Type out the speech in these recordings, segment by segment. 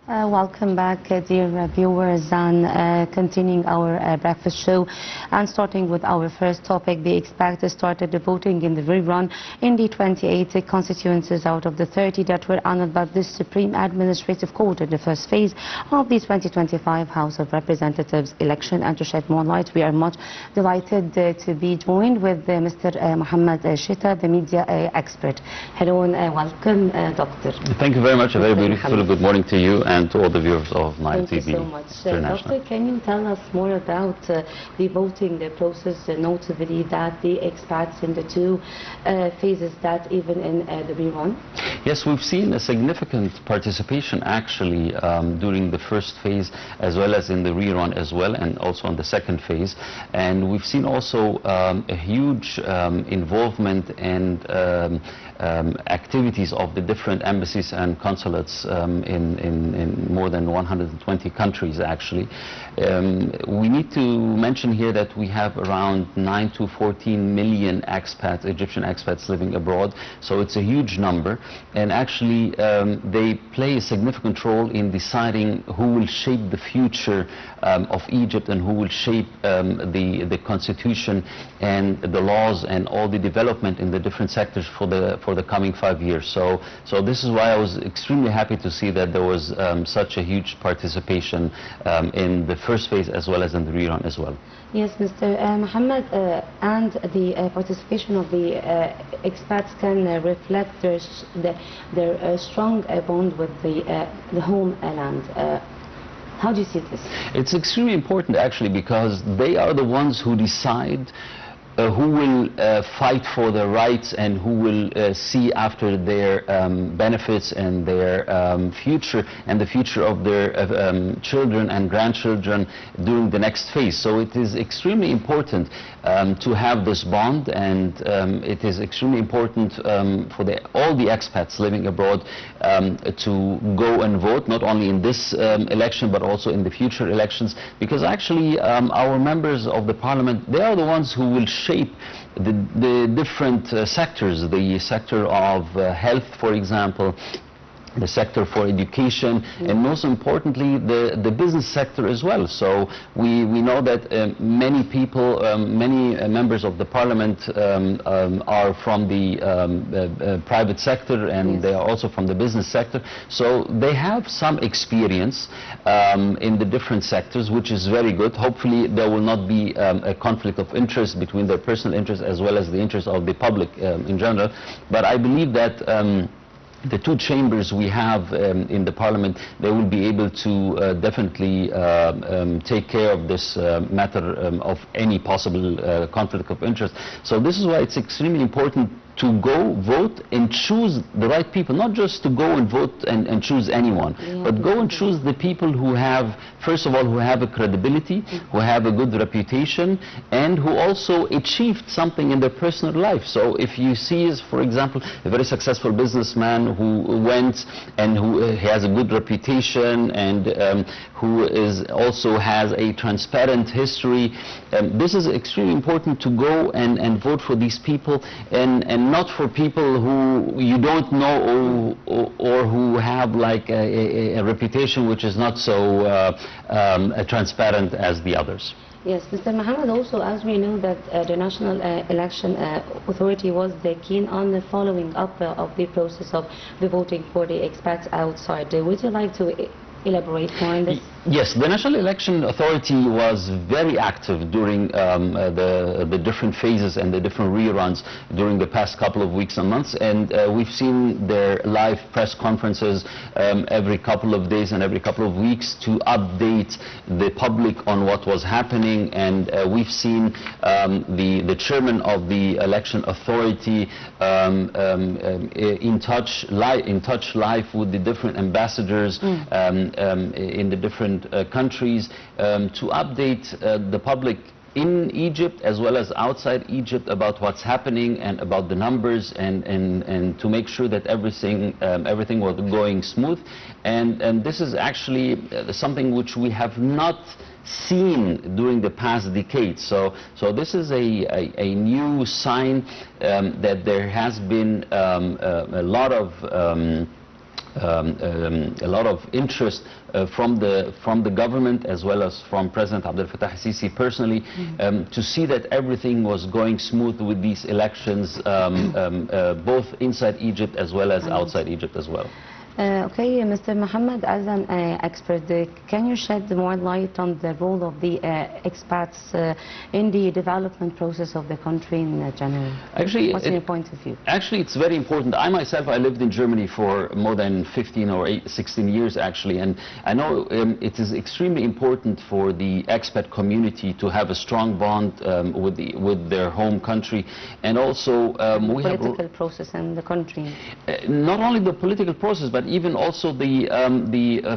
Welcome back, dear viewers, and continuing our breakfast show, and starting with our first topic. The expats started the voting in the rerun in the 28 constituencies out of the 30 that were honored by the Supreme Administrative Court in the first phase of the 2025 House of Representatives election. And to shed more light, we are much delighted to be joined with Mr. Mohamed Sheta, the media expert. Hello and welcome, Doctor. Thank you very much. A very beautiful good morning to you and to all the viewers of Nile TV Thank you so much. International. Doctor, can you tell us more about the voting process, notably that the expats in the two phases, that even in the rerun? Yes, we've seen a significant participation actually during the first phase as well as in the rerun as well, and also on the second phase. And we've seen also a huge involvement and activities of the different embassies and consulates in more than 120 countries actually. We need to mention here that we have around 9 to 14 million expats, Egyptian expats living abroad, so it's a huge number, and actually they play a significant role in deciding who will shape the future of Egypt and who will shape the constitution and the laws and all the development in the different sectors for the coming 5 years. So this is why I was extremely happy to see that there was such a huge participation in the first phase as well as in the rerun as well. Yes, Mr. Mohamed, and the participation of the expats can reflect their strong bond with the homeland. How do you see this? It's extremely important actually, because they are the ones who decide who will fight for their rights and who will see after their benefits and their future and the future of their children and grandchildren during the next phase. So it is extremely important to have this bond, and it is extremely important for all the expats living abroad to go and vote, not only in this election but also in the future elections, because actually our members of the parliament, they are the ones who will shape the different sectors, the sector of health, for example, the sector for education, and most importantly the business sector as well. So we know that many people, many members of the parliament are from the private sector, and they are also from the business sector, so they have some experience in the different sectors, which is very good. Hopefully there will not be a conflict of interest between their personal interest as well as the interest of the public in general, but I believe that the two chambers we have in the parliament, they will be able to definitely take care of this matter of any possible conflict of interest. So this is why it's extremely important to go vote and choose the right people, not just to go and vote and choose anyone, but go and choose the people who have, first of all, who have a credibility, who have a good reputation, and who also achieved something in their personal life. So if you see, for example, a very successful businessman who went and who has a good reputation and who is also has a transparent history, this is extremely important to go and vote for these people, and not for people who you don't know or who have like a reputation which is not so transparent as the others. Yes, Mr. Mohamed, also as we know that the National Election Authority was keen on the following up of the process of the voting for the expats outside. Would you like to elaborate more on this? Yes, the National Election Authority was very active during the different phases and the different reruns during the past couple of weeks and months, and we've seen their live press conferences every couple of days and every couple of weeks to update the public on what was happening. And we've seen the chairman of the Election Authority in touch live with the different ambassadors in the different countries to update the public in Egypt as well as outside Egypt about what's happening and about the numbers, and to make sure that everything was going smooth. And this is actually something which we have not seen during the past decade. So this is a new sign that there has been a lot of a lot of interest from the government as well as from President Abdel Fattah al-Sisi personally, to see that everything was going smooth with these elections, both inside Egypt as well as outside Egypt as well. Okay, Mr. Mohamed, as an expert, can you shed more light on the role of the expats in the development process of the country in general? Actually, what's your point of view? Actually, it's very important. I myself, I lived in Germany for more than 15 or 16 years actually, and I know it is extremely important for the expat community to have a strong bond with their home country, and also we have political process in the country. Not only the political process, but even also the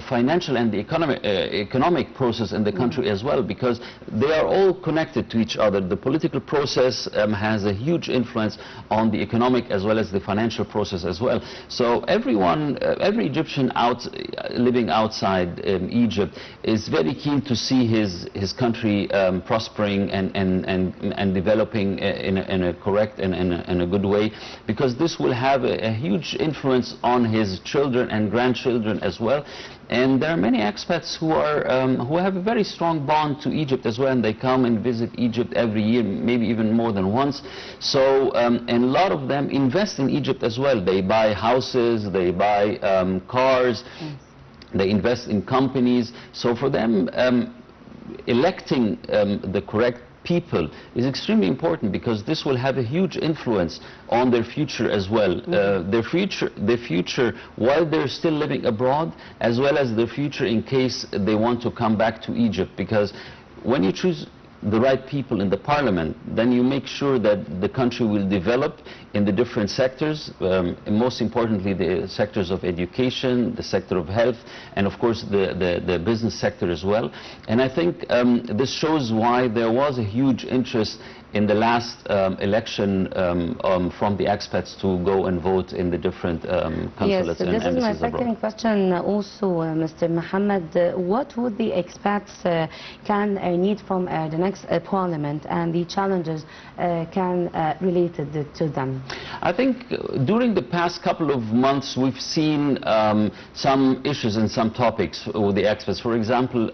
financial and the economic process in the country as well, because they are all connected to each other. The political process has a huge influence on the economic as well as the financial process as well. So everyone, every Egyptian living outside Egypt is very keen to see his country prospering and developing in a correct and in a good way, because this will have a huge influence on his children and grandchildren as well. And there are many expats who have a very strong bond to Egypt as well, and they come and visit Egypt every year, maybe even more than once. So and a lot of them invest in Egypt as well. They buy houses, they buy cars, they invest in companies. So for them, electing the correct people is extremely important, because this will have a huge influence on their future as well. Their future while they're still living abroad, as well as their future in case they want to come back to Egypt. Because when you choose the right people in the parliament, then you make sure that the country will develop in the different sectors, and most importantly the sectors of education, the sector of health, and of course the business sector as well. And I think this shows why there was a huge interest in the last election from the expats to go and vote in the different consulates and embassies abroad. Yes, this is my second question also, Mr. Mohamed. What would the expats can need from the next parliament, and the challenges related to them? I think during the past couple of months we've seen some issues and some topics with the expats. For example,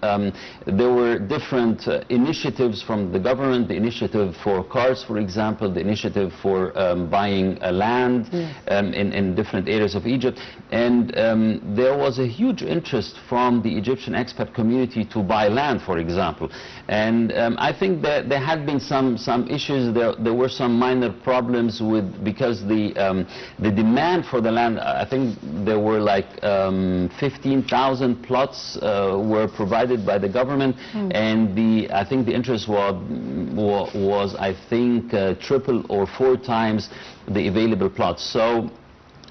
there were different initiatives from the government, the initiative for cars, for example, the initiative for buying land in different areas of Egypt. And there was a huge interest from the Egyptian expat community to buy land, for example. And I think that there had been some issues. There were some minor problems because the demand for the land, I think there were like 15,000 plots were provided by the government, and I think the interest was I think triple or 4 times the available plots. So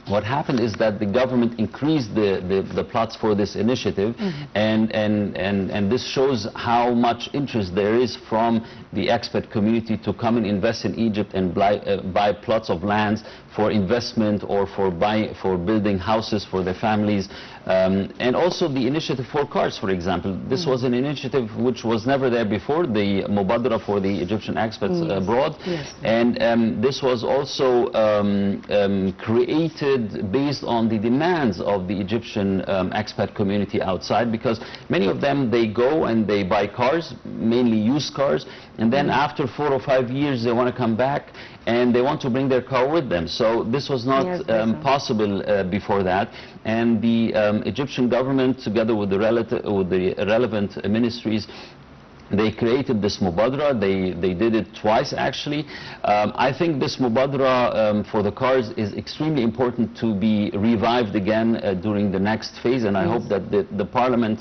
what happened is that the government increased the plots for this initiative, and this shows how much interest there is from the expat community to come and invest in Egypt and buy plots of lands for investment or for building houses for their families. And also the initiative for cars, for example. This was an initiative which was never there before, the Mubadara for the Egyptian expats abroad. And this was also created based on the demands of the Egyptian expat community outside, because many of them, they go and they buy cars, mainly used cars, and then after 4 or 5 years they want to come back and they want to bring their car with them. So this was not possible before that. And the Egyptian government, together with the relevant ministries, they created this Mubadara. They did it twice actually. I think this Mubadara for the cars is extremely important to be revived again during the next phase, and I hope that the Parliament,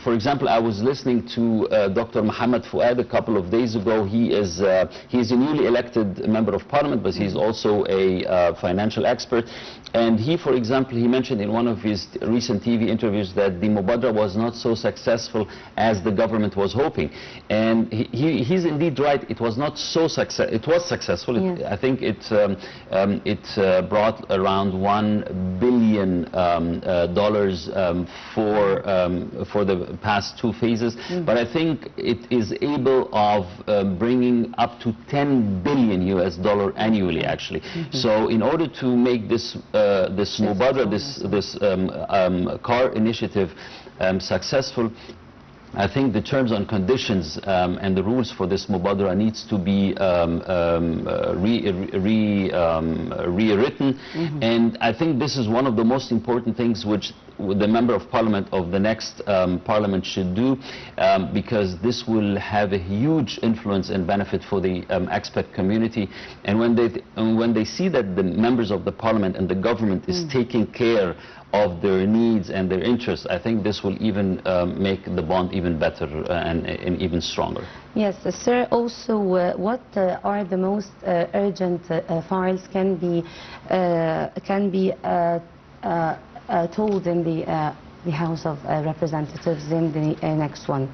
for example, I was listening to Dr. Mohamed Fouad a couple of days ago. He is a newly elected member of Parliament, but he's also a financial expert. And he, for example, he mentioned in one of his recent TV interviews that the Mubadara was not so successful as the government government was hoping. And he's indeed right. It was not so successful. It was successful. Yes. I think it brought around $1 billion for the past 2 phases. But I think it is able of bringing up to $10 billion annually, actually. So in order to make this Mubadara, this car initiative successful, I think the terms and conditions and the rules for this Mubadara needs to be rewritten. And I think this is one of the most important things which the Member of Parliament of the next Parliament should do, because this will have a huge influence and benefit for the expat community. And when they see that the members of the Parliament and the government is taking care of their needs and their interests, I think this will even make the bond even better and even stronger. Yes, sir. Also, what are the most urgent files can be told in the House of Representatives in the next one?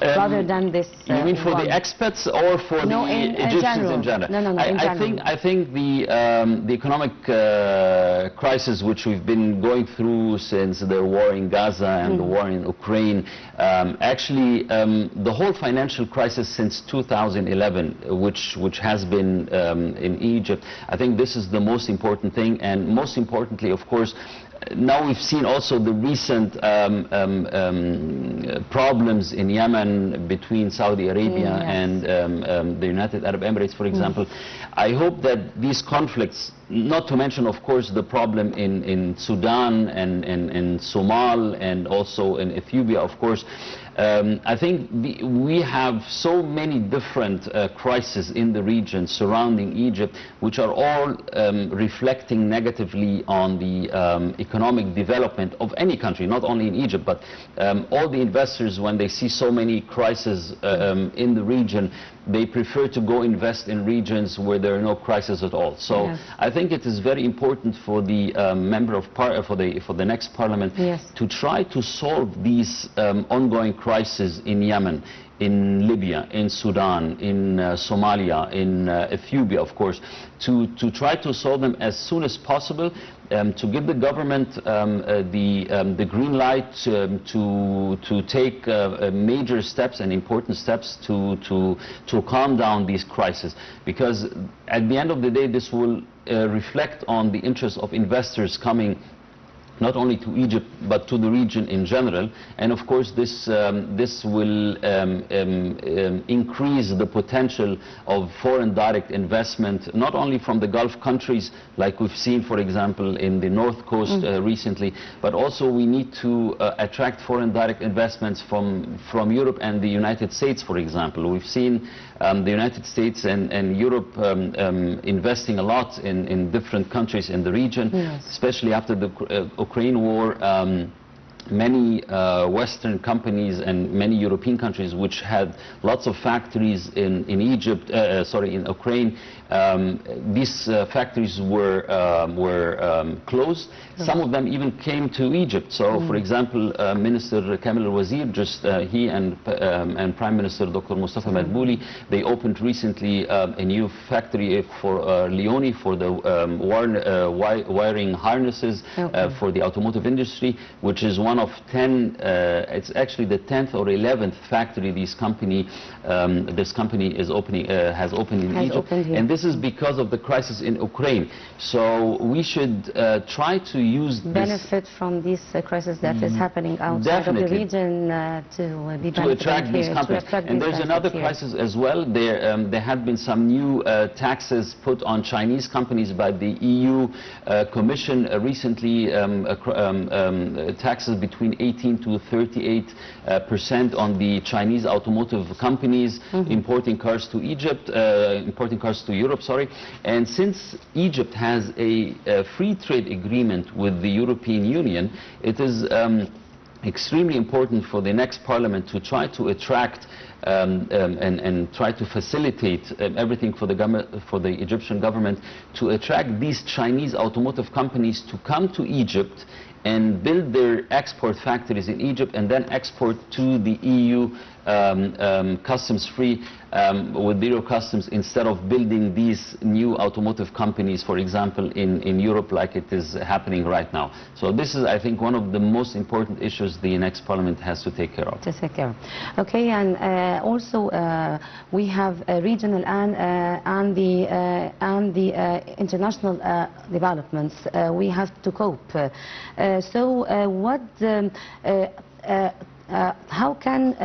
Rather than this you mean for the expats or for the Egyptians in general? No, I think the economic crisis which we've been going through since the war in Gaza and the war in Ukraine, actually the whole financial crisis since 2011, which has been in Egypt, I think this is the most important thing. And most importantly, of course, now we've seen also the recent problems in Yemen between Saudi Arabia and the United Arab Emirates, for example. I hope that these conflicts, not to mention, of course, the problem in Sudan and in Somalia and also in Ethiopia, of course, I think we have so many different crises in the region surrounding Egypt, which are all reflecting negatively on the economic development of any country, not only in Egypt, but all the investors, when they see so many crises in the region, they prefer to go invest in regions where there are no crises at all. So I think it is very important for the member of for the next parliament to try to solve these ongoing crises in Yemen, in Libya, in Sudan, in Somalia, in Ethiopia, of course, to try to solve them as soon as possible, to give the government the green light to take major steps and important steps to calm down these crises. Because at the end of the day, this will reflect on the interests of investors coming not only to Egypt, but to the region in general. And of course, this will increase the potential of foreign direct investment, not only from the Gulf countries, like we've seen, for example, in the North Coast recently, but also we need to attract foreign direct investments from Europe and the United States, for example. We've seen the United States and Europe investing a lot in different countries in the region, especially after the Ukraine war. Many Western companies and many European countries which had lots of factories in Egypt, in Ukraine, these factories were closed. Some of them even came to Egypt. So, for example, Minister Kamel al-Wazir, he and Prime Minister Dr. Mustafa Madbouli, they opened recently a new factory for Leone for the wiring harnesses for the automotive industry, which is one of 10, it's actually the 10th or 11th factory this company is opening, has opened in Egypt. And this is because of the crisis in Ukraine. So we should try to use benefit from this crisis that is happening outside of the region to attract these companies. And there's another crisis as well. There had been some new taxes put on Chinese companies by the EU Commission recently, taxes between 18 to 38% on the Chinese automotive companies importing cars to Egypt, importing cars to Europe, sorry. And since Egypt has a free trade agreement with the European Union, it is extremely important for the next parliament to try to attract and try to facilitate everything for the Egyptian government to attract these Chinese automotive companies to come to Egypt and build their export factories in Egypt and then export to the EU customs-free with zero customs, instead of building these new automotive companies, for example, in Europe, like it is happening right now. So this is, I think, one of the most important issues the next parliament has to take care of. Okay, and also we have regional and the international developments. We have to cope. How can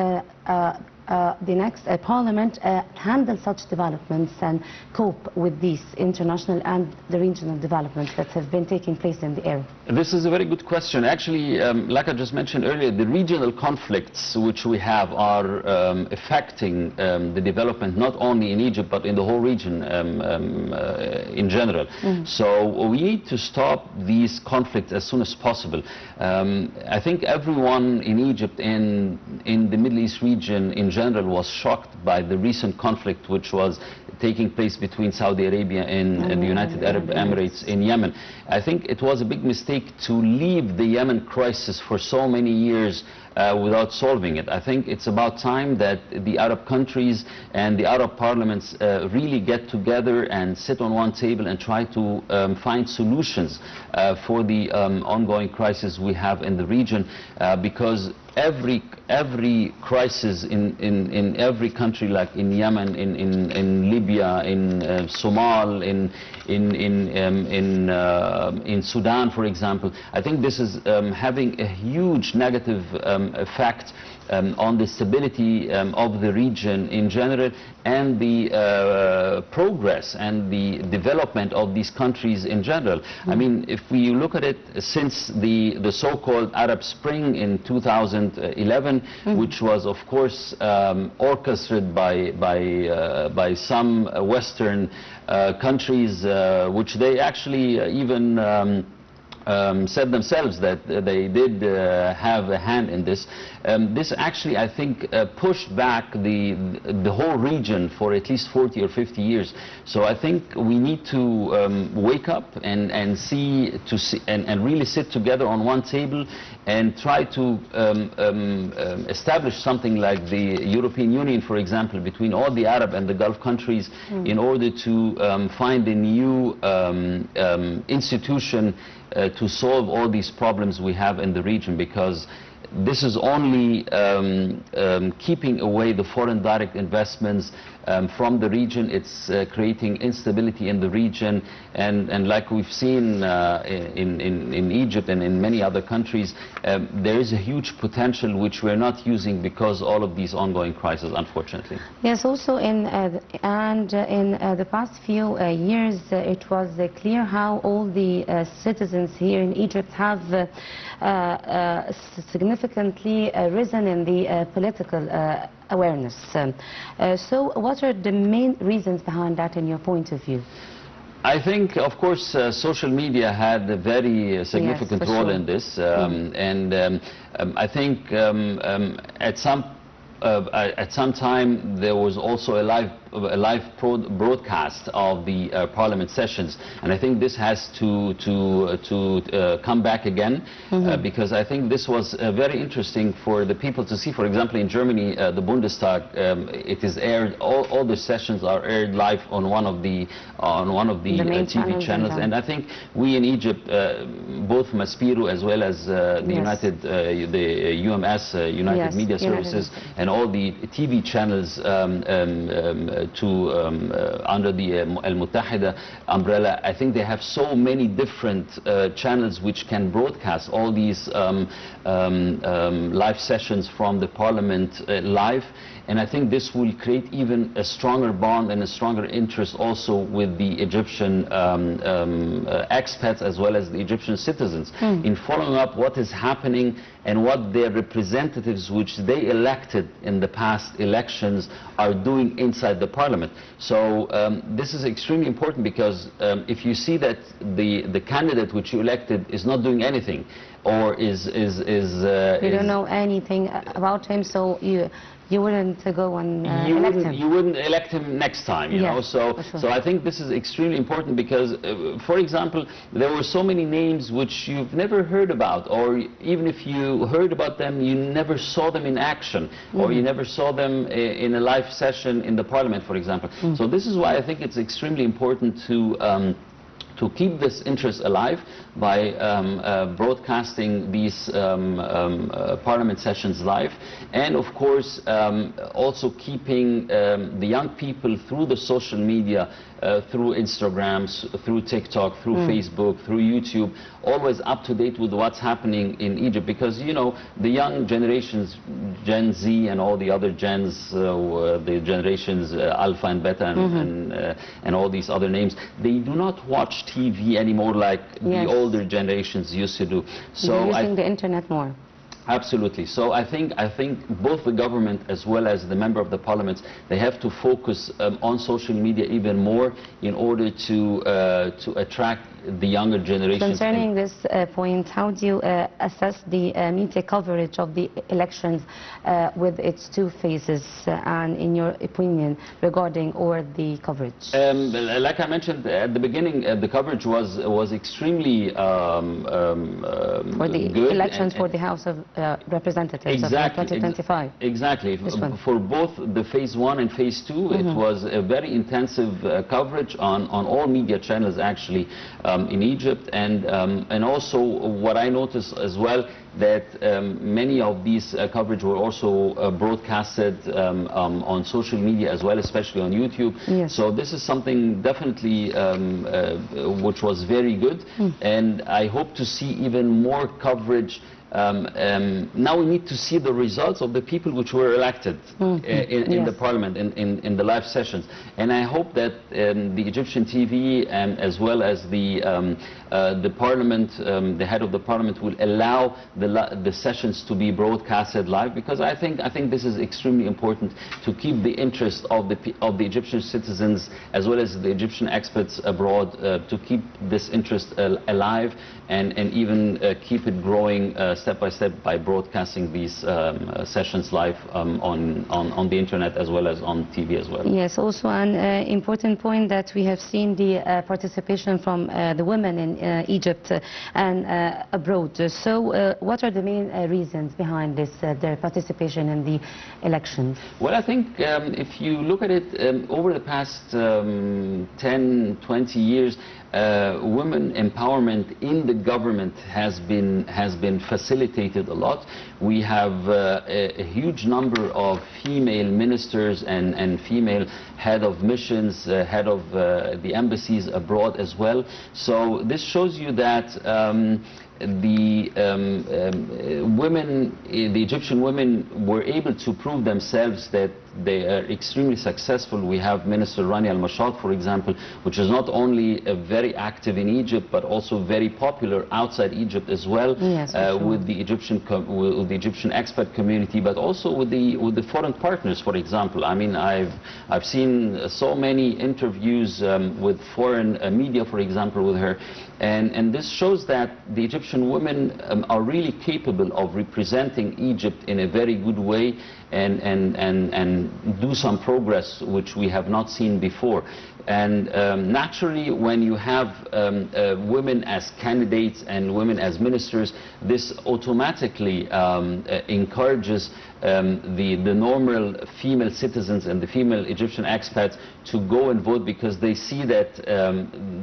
the next parliament handle such developments and cope with these international and the regional developments that have been taking place in the area? This is a very good question. Actually, like I just mentioned earlier, the regional conflicts which we have are affecting the development not only in Egypt but in the whole region in general. So we need to stop these conflicts as soon as possible. I think everyone in Egypt and in the Middle East region in general was shocked by the recent conflict which was taking place between Saudi Arabia and the United Arab Emirates in Yemen. I think it was a big mistake to leave the Yemen crisis for so many years without solving it. I think it's about time that the Arab countries and the Arab parliaments really get together and sit on one table and try to find solutions for the ongoing crisis we have in the region, because every crisis in every country, like in Yemen, in Libya, in Somal, in Sudan, for example, I think this is having a huge negative effect on the stability of the region in general, and the progress and the development of these countries in general. I mean, if we look at it, since the so-called Arab Spring in 2011, which was of course orchestrated by some Western countries, which they actually even said themselves that they did have a hand in this. This actually, I think, pushed back the whole region for at least 40 or 50 years. So I think we need to wake up and really sit together on one table and try to establish something like the European Union, for example, between all the Arab and the Gulf countries, in order to find a new institution to solve all these problems we have in the region, because this is only keeping away the foreign direct investments from the region. It's creating instability in the region, and like we've seen in Egypt and in many other countries, there is a huge potential which we're not using because all of these ongoing crises, unfortunately. Yes, also in the past few years, it was clear how all the citizens here in Egypt have significantly risen in the political awareness. So what are the main reasons behind that in your point of view? I think, of course, social media had a very significant role in this, and I think at some time there was also a live broadcast of the parliament sessions, and I think this has to come back again, because I think this was very interesting for the people to see. For example, in Germany, the Bundestag, it is aired, all the sessions are aired live on one of the TV channels, and I think we in Egypt, both Maspiru as well as the United, the UMS, United Media Services, and all the TV channels under the Al-Muttahida umbrella, I think they have so many different channels which can broadcast all these live sessions from the parliament live. And I think this will create even a stronger bond and a stronger interest also with the Egyptian expats as well as the Egyptian citizens in following up what is happening and what their representatives, which they elected in the past elections, are doing inside the parliament. So this is extremely important, because if you see that the candidate which you elected is not doing anything, or is You don't know anything about him, so you wouldn't go and elect him. You wouldn't elect him next time, you know. So, so I think this is extremely important because, for example, there were so many names which you've never heard about, or even if you heard about them, you never saw them in action, or you never saw them in a live session in the parliament, for example. So this is why I think it's extremely important to keep this interest alive by broadcasting these parliament sessions live, and of course also keeping the young people through the social media, through Instagrams, through TikTok, through Facebook, through YouTube, always up to date with what's happening in Egypt, because you know the young generations, Gen Z and all the other gens, the generations Alpha and Beta and all these other names, they do not watch TV anymore like the older generations used to do. So they're using the internet more. Absolutely. So I think both the government as well as the member of the parliament, they have to focus on social media even more in order to attract the younger generation. Concerning this point, how do you assess the media coverage of the elections with its two phases, and in your opinion regarding the coverage? Like I mentioned at the beginning, the coverage was extremely for the good elections for the House of Representatives of 2025. Exactly. For both the phase 1 and phase 2, it was a very intensive coverage on all media channels actually in Egypt, and also what I noticed as well, that many of these coverage were also broadcasted on social media as well, especially on YouTube. So this is something definitely which was very good, and I hope to see even more coverage. Now we need to see the results of the people which were elected in the parliament, in the live sessions, and I hope that the Egyptian TV as well as the parliament, the head of the parliament, will allow the sessions to be broadcasted live, because I think this is extremely important to keep the interest of the Egyptian citizens as well as the Egyptian experts abroad, to keep this interest alive and even keep it growing step by step by broadcasting these sessions live on the internet as well as on TV as well. Yes, also an important point that we have seen the participation from the women in Egypt and abroad. So what are the main reasons behind this, their participation in the elections? Well, I think if you look at it over the past 10, 20 years, women empowerment in the government has been facilitated a lot. We have a huge number of female ministers and female head of missions, head of the embassies abroad as well. So this shows you that the Egyptian women were able to prove themselves that they are extremely successful. We have Minister Rani al-Mashat, for example, which is not only very active in Egypt but also very popular outside Egypt as well, with the Egyptian expat community, but also with the foreign partners, for example. I mean, I've seen so many interviews with foreign media, for example, with her, and this shows that the Egyptian women are really capable of representing Egypt in a very good way and do some progress which we have not seen before. And naturally, when you have women as candidates and women as ministers, this automatically encourages the normal female citizens and the female Egyptian expats to go and vote, because they see that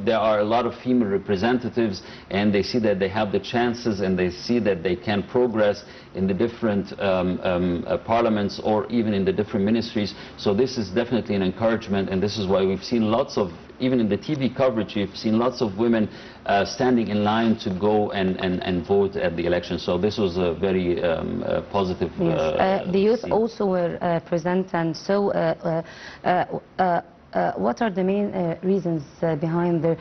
there are a lot of female representatives, and they see that they have the chances, and they see that they can progress in the different parliaments or even in the different ministries. So this is definitely an encouragement, and this is why we've seen lots of, even in the TV coverage, you've seen lots of women standing in line to go and vote at the election. So this was a very positive. The youth also were present, and so what are the main reasons behind their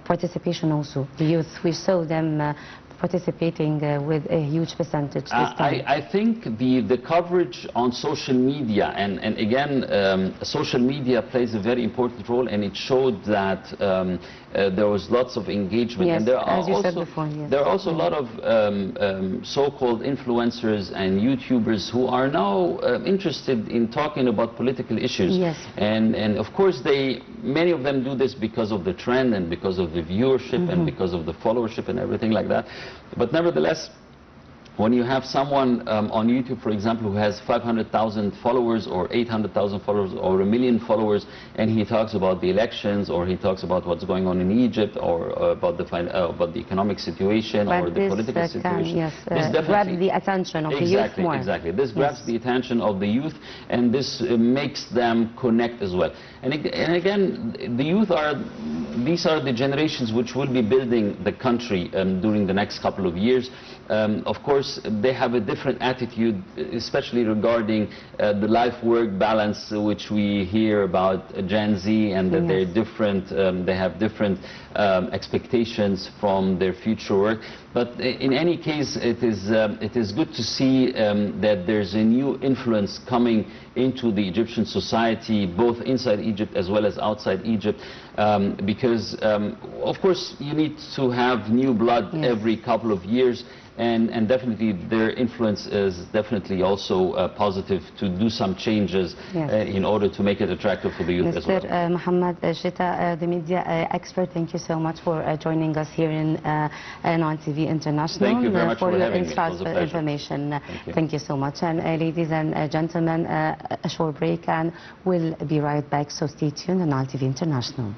participation also? The youth, we saw them participating with a huge percentage this time. I think the coverage on social media, and again, social media plays a very important role, and it showed that there was lots of engagement. Yes, and there are as you also, said before, yes. There are also a lot of so-called influencers and YouTubers who are now interested in talking about political issues. Yes. And of course, many of them do this because of the trend and because of the viewership and because of the followership and everything like that. But nevertheless, when you have someone on YouTube, for example, who has 500,000 followers or 800,000 followers or 1 million followers, and he talks about the elections, or he talks about what's going on in Egypt, or about the economic situation, but or the political situation, yes, this definitely grabs the attention of the youth more. Exactly. This grabs the attention of the youth, and this makes them connect as well. And again, the youth these are the generations which will be building the country during the next couple of years. Of course, they have a different attitude, especially regarding the life-work balance, which we hear about Gen Z, and that they're different. They have different expectations from their future work. But in any case, it is good to see that there's a new influence coming into the Egyptian society, both inside Egypt as well as outside Egypt, because of course you need to have new blood every couple of years. And definitely their influence is definitely also positive to do some changes in order to make it attractive for the youth as well. Mr. Mohamed Sheta, the media expert, thank you so much for joining us here in Nile TV International. Thank you very much for your having me. It was a pleasure. information. Thank you. Thank you so much. And ladies and gentlemen, a short break, and we'll be right back, so stay tuned on Nile TV International.